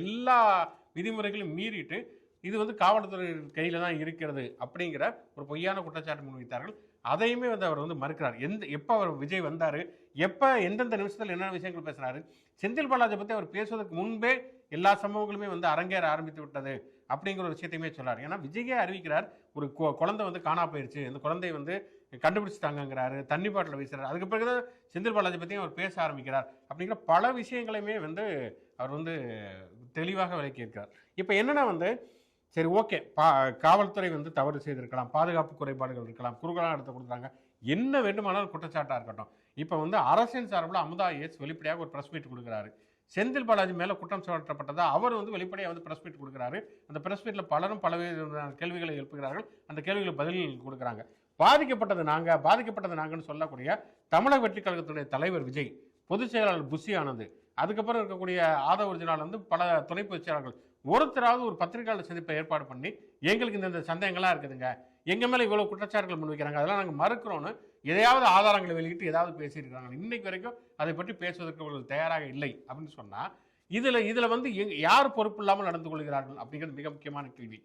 எல்லா விதிமுறைகளையும் மீறிட்டு இது வந்து காவல்துறை கையில தான் இருக்கிறது அப்படிங்கிற ஒரு பொய்யான குற்றச்சாட்டு முன்வைத்தார்கள். அதையுமே வந்து அவர் வந்து மறுக்கிறார். எப்ப அவர் விஜய் வந்தாரு, எப்ப எந்தெந்த நிமிஷத்தில் என்னென்ன விஷயங்கள் பேசினாரு, செந்தில் பாலாஜி பத்தி அவர் பேசுவதற்கு முன்பே எல்லா சம்பவங்களுமே வந்து அரங்கேற ஆரம்பித்து விட்டது அப்படிங்கிற ஒரு விஷயத்தையுமே சொல்றாரு. ஏன்னா விஜயே அறிவிக்கிறார், ஒரு குழந்தை வந்து காணா போயிருச்சு, அந்த குழந்தைய வந்து கண்டுபிடிச்சிட்டாங்கிறாரு, தண்ணி பாட்டில் வீசுறாரு. அதுக்கு பிறகுதான் செந்தில் பாலாஜி பத்தியும் அவர் பேச ஆரம்பிக்கிறார். அப்படிங்கிற பல விஷயங்களையுமே வந்து அவர் வந்து தெளிவாக விளக்கி இருக்கிறார். இப்போ என்னன்னா வந்து சரி ஓகே, காவல்துறை வந்து தவறு செய்திருக்கலாம், பாதுகாப்பு குறைபாடுகள் இருக்கலாம், குறுகலாக எடுத்து கொடுக்குறாங்க, என்ன வேண்டுமானாலும் குற்றச்சாட்டாக இருக்கட்டும். இப்போ வந்து அரசின் சார்பில் அமுதா ஏஸ் வெளிப்படையாக ஒரு ப்ரெஸ் மீட் கொடுக்குறாரு. செந்தில் பாலாஜி மேலே குற்றம் சாட்டப்பட்டதா அவர் வந்து வெளிப்படையாக வந்து ப்ரெஸ் மீட் கொடுக்குறாரு. அந்த ப்ரெஸ் மீட்டில் பலரும் பலவித கேள்விகளை எழுப்புகிறார்கள். அந்த கேள்விகளுக்கு பதில் கொடுக்குறாங்க. பாதிக்கப்பட்டது நாங்கன்னு சொல்லக்கூடிய தமிழக வெற்றி கழகத்துடைய தலைவர் விஜய், பொதுச் செயலாளர் புஷி ஆனந்த், அதுக்கப்புறம் இருக்கக்கூடிய ஆதவ ஒரிஜினல் வந்து பல துணை பொதுச் செயலாளர்கள் ஒருத்தராவது ஒரு பத்திரிகையாளர் சந்திப்பை ஏற்பாடு பண்ணி எங்களுக்கு இந்த சந்தேகங்கள்லாம் இருக்குதுங்க, எங்க மேல இவ்வளவு குற்றச்சாட்டுகள் முன்வைக்கிறாங்க, அதெல்லாம் நாங்கள் மறுக்கிறோன்னு எதையாவது ஆதாரங்களை வெளியிட்டு ஏதாவது பேசியிருக்காங்க. இன்னைக்கு வரைக்கும் அதை பற்றி பேசுவதற்கு அவர்கள் தயாராக இல்லை அப்படின்னு சொன்னா இதுல வந்து யார் பொறுப்பு இல்லாமல் நடந்து கொள்கிறார்கள் அப்படிங்கிறது மிக முக்கியமான கேள்வி.